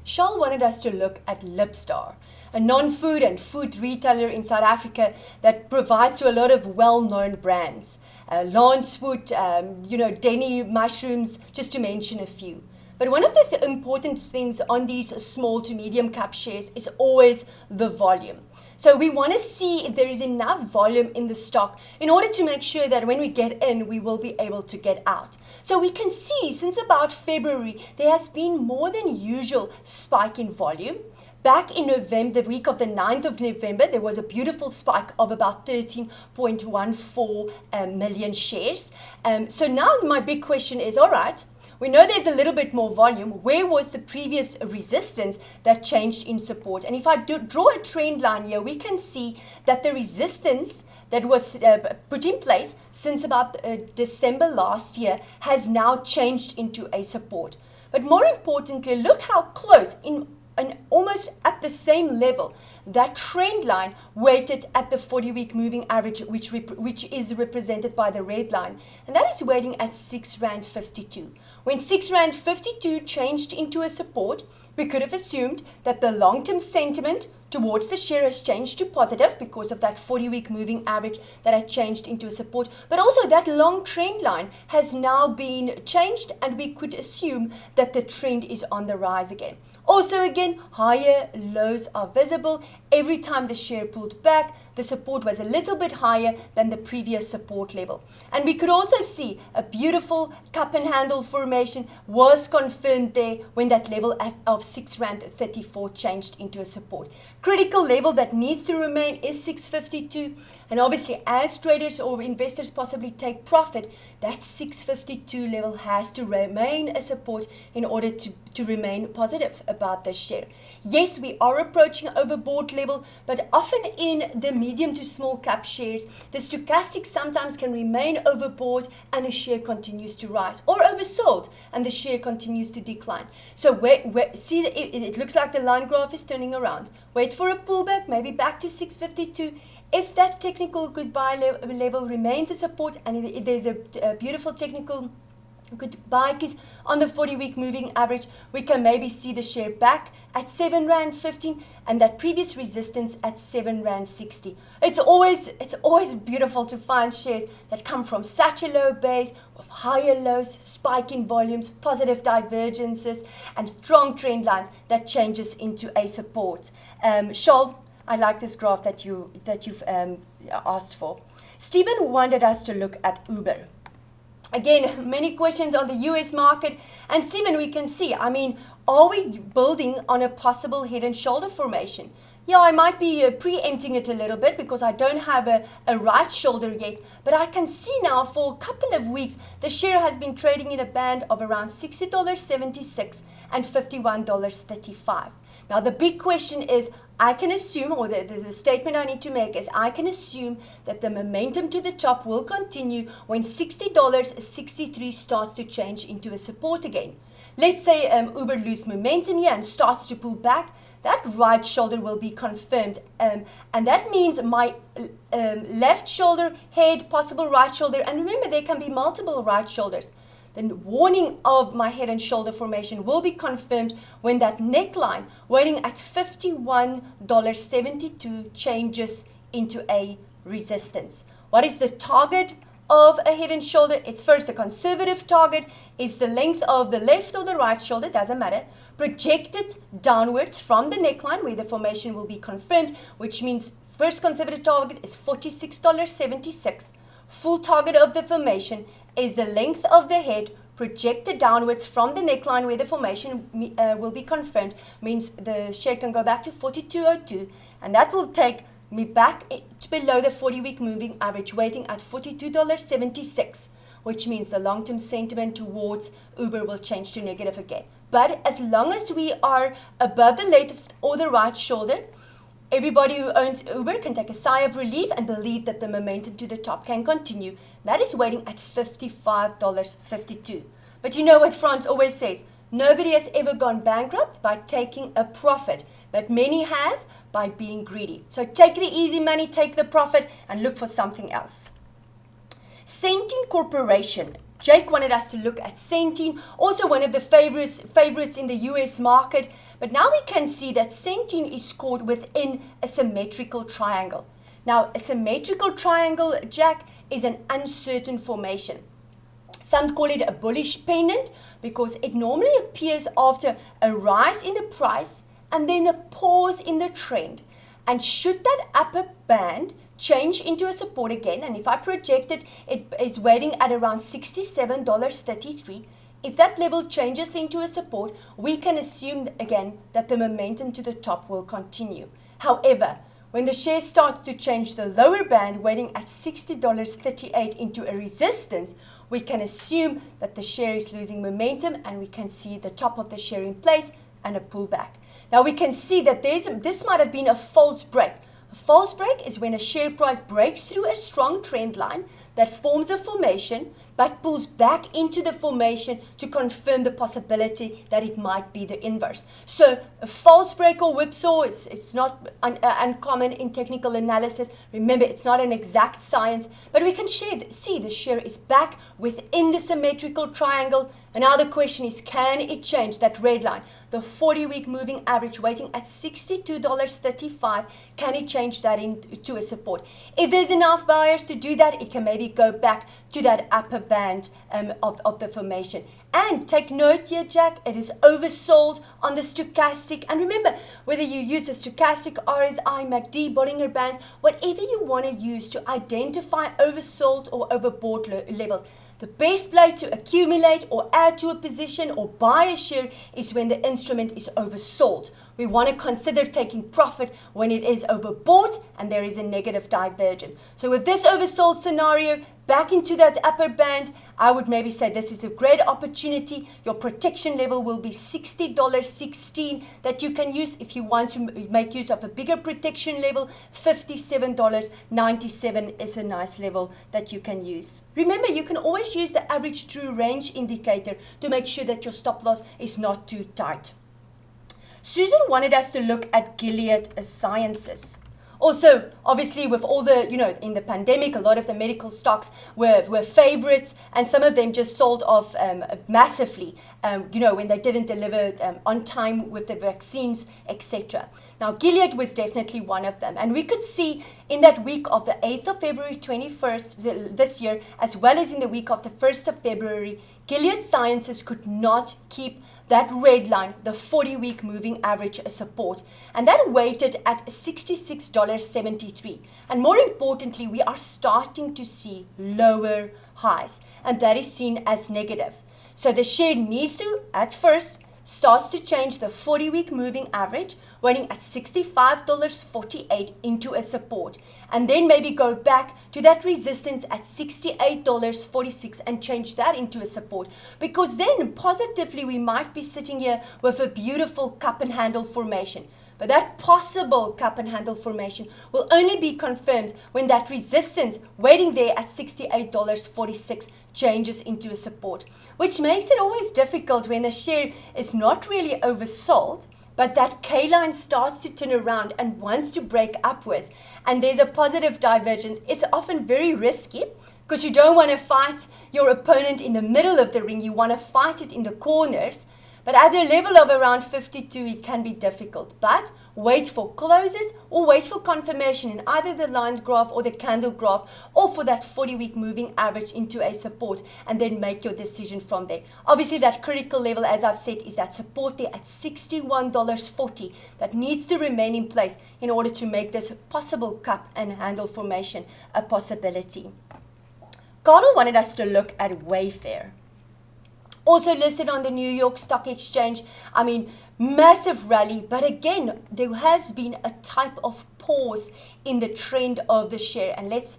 Charles wanted us to look at Libstar, a non-food and food retailer in South Africa that provides to a lot of well-known brands. Lancewood, Denny mushrooms, just to mention a few. But one of the important things on these small to medium cap shares is always the volume. So we want to see if there is enough volume in the stock in order to make sure that when we get in, we will be able to get out. So we can see since about February, there has been more than usual spike in volume. Back in November, the week of the 9th of November, there was a beautiful spike of about 13.14 million shares. So now my big question is, all right, we know there's a little bit more volume. Where was the previous resistance that changed in support? And if I draw a trend line here, we can see that the resistance that was put in place since about December last year has now changed into a support. But more importantly, look how close and almost at the same level, that trend line weighted at the 40-week moving average, which is represented by the red line. And that is weighting at R6.52. When R6.52 changed into a support, we could have assumed that the long-term sentiment towards the share has changed to positive because of that 40-week moving average that had changed into a support. But also that long trend line has now been changed, and we could assume that the trend is on the rise again. Also again, higher lows are visible. Every time the share pulled back, the support was a little bit higher than the previous support level. And we could also see a beautiful cup and handle formation was confirmed there when that level of R6.34 changed into a support. Critical level that needs to remain is R6.52. And obviously, as traders or investors possibly take profit, that R6.52 level has to remain a support in order to remain positive about this share. Yes, we are approaching overbought level, but often in the medium to small cap shares, the stochastic sometimes can remain overbought and the share continues to rise, or oversold and the share continues to decline. So see, it looks like the line graph is turning around. Wait for a pullback, maybe back to R6.52. If that technical goodbye level remains a support and there's a beautiful technical goodbye kiss on the 40-week moving average, we can maybe see the share back at R7.15 and that previous resistance at R7.60. It's always beautiful to find shares that come from such a low base with higher lows, spike in volumes, positive divergences, and strong trend lines that changes into a support. Charles, I like this graph that you've asked for. Stephen wanted us to look at Uber. Again, many questions on the US market. And Stephen, we can see, are we building on a possible head and shoulder formation? Yeah, I might be preempting it a little bit because I don't have a right shoulder yet. But I can see now for a couple of weeks, the share has been trading in a band of around $60.76 and $51.35. Now, the big question is, I can assume, or the statement I need to make is, I can assume that the momentum to the top will continue when $60.63 starts to change into a support again. Let's say Uber loses momentum here and starts to pull back. That right shoulder will be confirmed. And that means my left shoulder, head, possible right shoulder. And remember, there can be multiple right shoulders. The warning of my head and shoulder formation will be confirmed when that neckline waiting at $51.72 changes into a resistance. What is the target of a head and shoulder? It's first a conservative target is the length of the left or the right shoulder, doesn't matter, projected downwards from the neckline where the formation will be confirmed, which means first conservative target is $46.76. Full target of the formation is the length of the head projected downwards from the neckline where the formation will be confirmed, means the share can go back to 42.02, and that will take me back to below the 40-week moving average, waiting at $42.76, which means the long-term sentiment towards Uber will change to negative again. But as long as we are above the left or the right shoulder, everybody who owns Uber can take a sigh of relief and believe that the momentum to the top can continue. That is waiting at $55.52. But you know what Frans always says, nobody has ever gone bankrupt by taking a profit, but many have by being greedy. So take the easy money, take the profit, and look for something else. Sentient Corporation Jake wanted us to look at Sentient, also one of the favorites in the US market. But now we can see that Sentient is scored within a symmetrical triangle. Now, a symmetrical triangle, Jack, is an uncertain formation. Some call it a bullish pendant because it normally appears after a rise in the price and then a pause in the trend. And should that upper band change into a support again, and if I project it, it is waiting at around $67.33. If that level changes into a support, we can assume again that the momentum to the top will continue. However, when the share starts to change the lower band, waiting at $60.38 into a resistance, we can assume that the share is losing momentum and we can see the top of the share in place and a pullback. Now we can see that this might have been a false break. A false break is when a share price breaks through a strong trend line that forms a formation but pulls back into the formation to confirm the possibility that it might be the inverse. So a false break or whipsaw, it's not uncommon in technical analysis. Remember, it's not an exact science, but we can see the share is back within the symmetrical triangle. And now the question is, can it change that red line, the 40-week moving average waiting at $62.35, can it change that into a support? If there's enough buyers to do that, it can maybe go back to that upper band of the formation. And take note here, Jack, it is oversold on the stochastic. And remember, whether you use the stochastic, RSI, MACD, Bollinger Bands, whatever you want to use to identify oversold or overbought levels, the best way to accumulate or add to a position or buy a share is when the instrument is oversold. We want to consider taking profit when it is overbought and there is a negative divergence. So with this oversold scenario, back into that upper band, I would maybe say this is a great opportunity. Your protection level will be $60.16 that you can use. If you want to make use of a bigger protection level, $57.97 is a nice level that you can use. Remember, you can always use the average true range indicator to make sure that your stop loss is not too tight. Susan wanted us to look at Gilead Sciences. Also, obviously, with all the, in the pandemic, a lot of the medical stocks were favorites, and some of them just sold off massively, when they didn't deliver on time with the vaccines, etc. Now, Gilead was definitely one of them. And we could see in that week of the 8th of February 21st this year, as well as in the week of the 1st of February, Gilead Sciences could not keep that red line, the 40-week moving average, a support. And that weighted at $66.73. And more importantly, we are starting to see lower highs. And that is seen as negative. So the share needs to, at first, starts to change the 40-week moving average, running at $65.48 into a support, and then maybe go back to that resistance at $68.46 and change that into a support, because then positively we might be sitting here with a beautiful cup and handle formation. But that possible cup and handle formation will only be confirmed when that resistance waiting there at $68.46 changes into a support, which makes it always difficult when the share is not really oversold, but that K-line starts to turn around and wants to break upwards, and there's a positive divergence. It's often very risky because you don't want to fight your opponent in the middle of the ring. You want to fight it in the corners. But at the level of around 52, it can be difficult. But wait for closes or wait for confirmation in either the line graph or the candle graph, or for that 40-week moving average into a support, and then make your decision from there. Obviously, that critical level, as I've said, is that support there at $61.40 that needs to remain in place in order to make this possible cup and handle formation a possibility. Carl wanted us to look at Wayfair. Also listed on the New York Stock Exchange. I mean, massive rally, but again, there has been a type of pause in the trend of the share. And if,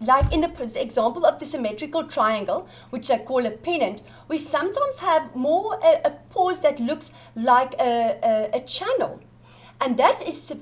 like in the example of the symmetrical triangle, which I call a pennant, we sometimes have more a pause that looks like a channel, and that is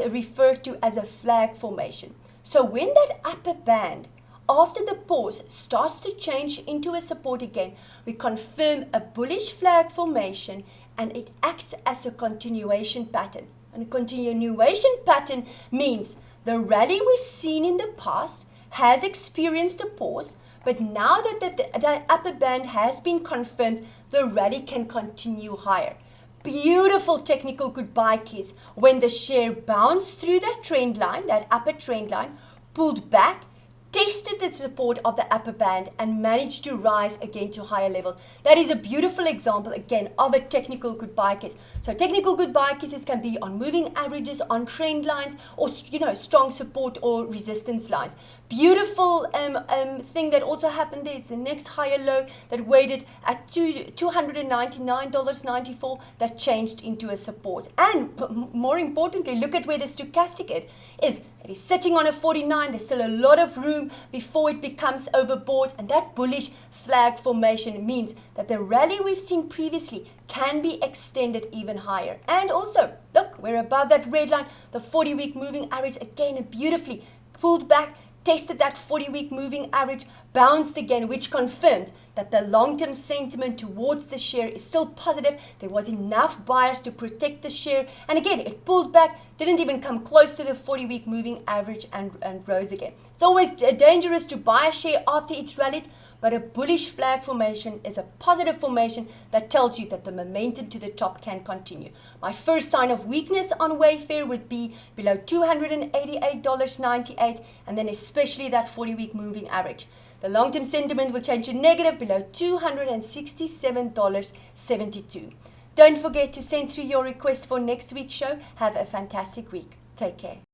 referred to as a flag formation. So when that upper band after the pause starts to change into a support again, we confirm a bullish flag formation, and it acts as a continuation pattern. And a continuation pattern means the rally we've seen in the past has experienced a pause, But now that the upper band has been confirmed, the rally can continue higher. Beautiful technical goodbye kiss when the share bounced through that trend line, that upper trend line, pulled back, tested the support of the upper band and managed to rise again to higher levels. That is a beautiful example again of a technical goodbye kiss. So technical goodbye kisses can be on moving averages, on trend lines, or strong support or resistance lines. Beautiful thing that also happened there is the next higher low that weighted at $299.94 that changed into a support. And more importantly, look at where the stochastic is. It is sitting on a 49. There's still a lot of room before it becomes overbought, and that bullish flag formation means that the rally we've seen previously can be extended even higher. And also, look, we're above that red line, the 40-week moving average again beautifully pulled back, tested that 40-week moving average, bounced again, which confirmed that the long-term sentiment towards the share is still positive. There was enough buyers to protect the share. And again, it pulled back, didn't even come close to the 40-week moving average and rose again. It's always dangerous to buy a share after it's rallied, but a bullish flag formation is a positive formation that tells you that the momentum to the top can continue. My first sign of weakness on Wayfair would be below $288.98, and then especially that 40-week moving average. The long-term sentiment will change to negative below $267.72. Don't forget to send through your request for next week's show. Have a fantastic week. Take care.